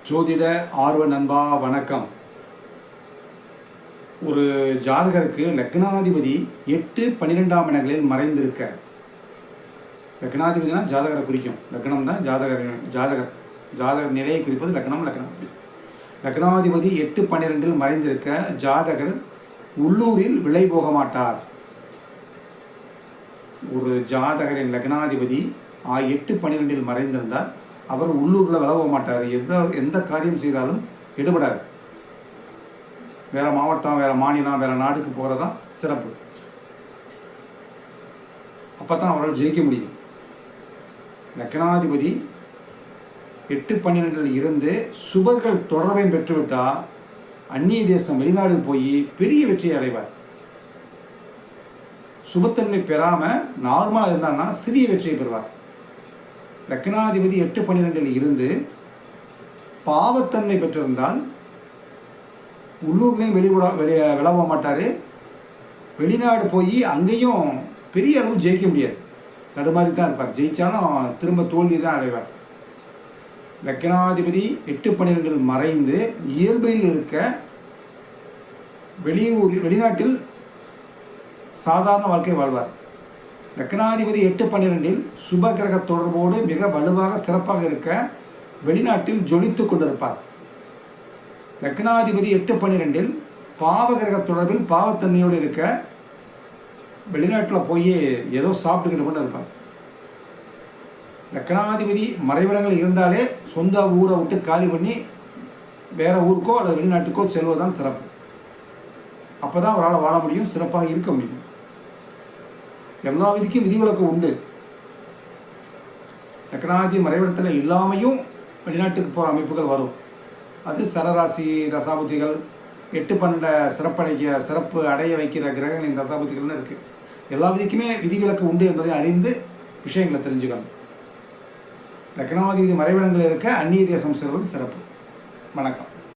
ஜோதிட ஆர்வ நண்பா வணக்கம். ஒரு ஜாதகருக்கு லக்னாதிபதி 8, 12ஆம் இடங்களில் மறைந்திருக்க, லக்னாதிபதினா ஜாதகரை குறிக்கும். லக்னம் தான் ஜாதகர் நிலையை குறிப்பது லக்னம். லக்னாதிபதி 8, 12இல் மறைந்திருக்க ஜாதகர் உள்ளூரில் விலை போக மாட்டார். ஒரு ஜாதகரின் லக்னாதிபதி 8, 12இல் மறைந்திருந்தால் அவர் உள்ளூரில் விலக மாட்டார். எந்த காரியம் செய்தாலும் எடுபடாது. வேறு மாவட்டம், வேறு மாநிலம், வேறு நாடுக்கு போகிறதான் சிறப்பு. அப்போ தான் அவரால் ஜெயிக்க முடியும். லக்னாதிபதி 8, 12இல் இருந்து சுபர்கள் தொடர்பை பெற்றுவிட்டால் அந்நிய தேசம் வெளிநாடு போய் பெரிய வெற்றியை அடைவார். சுபத்தன்மை பெறாமல் நார்மலாக இருந்தான்னா சிறிய வெற்றியை பெறுவார். லக்னாதிபதி 8, 12இல் இருந்து பாவத்தன்மை பெற்றிருந்தால் உள்ளூர்லேயும் விலக மாட்டார். வெளிநாடு போய் அங்கேயும் பெரிய அளவு ஜெயிக்க முடியாது. நடுமாறி தான் இருப்பார். ஜெயித்தாலும் திரும்ப தோல்வி தான் அடைவார். லக்னாதிபதி 8, 12இல் மறைந்து இயல்பில் இருக்க வெளிநாட்டில் சாதாரண வாழ்க்கை வாழ்வார். லக்னாதிபதி 8, 12இல் சுபகிரக தொடர்போடு மிக வலுவாக சிறப்பாக இருக்க வெளிநாட்டில் ஜொலித்து கொண்டிருப்பார். லக்னாதிபதி 8, 12இல் பாவகிரக தொடர்பில் பாவத்தன்மையோடு இருக்க வெளிநாட்டில் போய் ஏதோ சாப்பிட்டுக்கிட்டு கொண்டு இருப்பார். லக்னாதிபதி மறைவிடங்கள் இருந்தாலே சொந்த ஊரை விட்டு காலி பண்ணி வேறு ஊருக்கோ அல்லது வெளிநாட்டுக்கோ செல்வதுதான் சிறப்பு. அப்போ தான் அவரால் வாழ முடியும், சிறப்பாக இருக்க முடியும். எல்லா விதிக்கும் விதிவிலக்கு உண்டு. லக்னாதிபதி மறைவிடத்தில் இல்லாமையும் வெளிநாட்டுக்கு போகிற அமைப்புகள் வரும். அது சரராசி தசாபுத்திகள் 8, 12 சிறப்பு அடைய வைக்கிற கிரகங்களின் தசாபுத்திகள்னு இருக்குது. எல்லா விதிக்குமே விதிவிலக்கு உண்டு என்பதை அறிந்து விஷயங்களை தெரிஞ்சுக்கணும். லக்னாதிபதி மறைவிடங்கள் இருக்க அந்நிய தேசம் செல்வது சிறப்பு. வணக்கம்.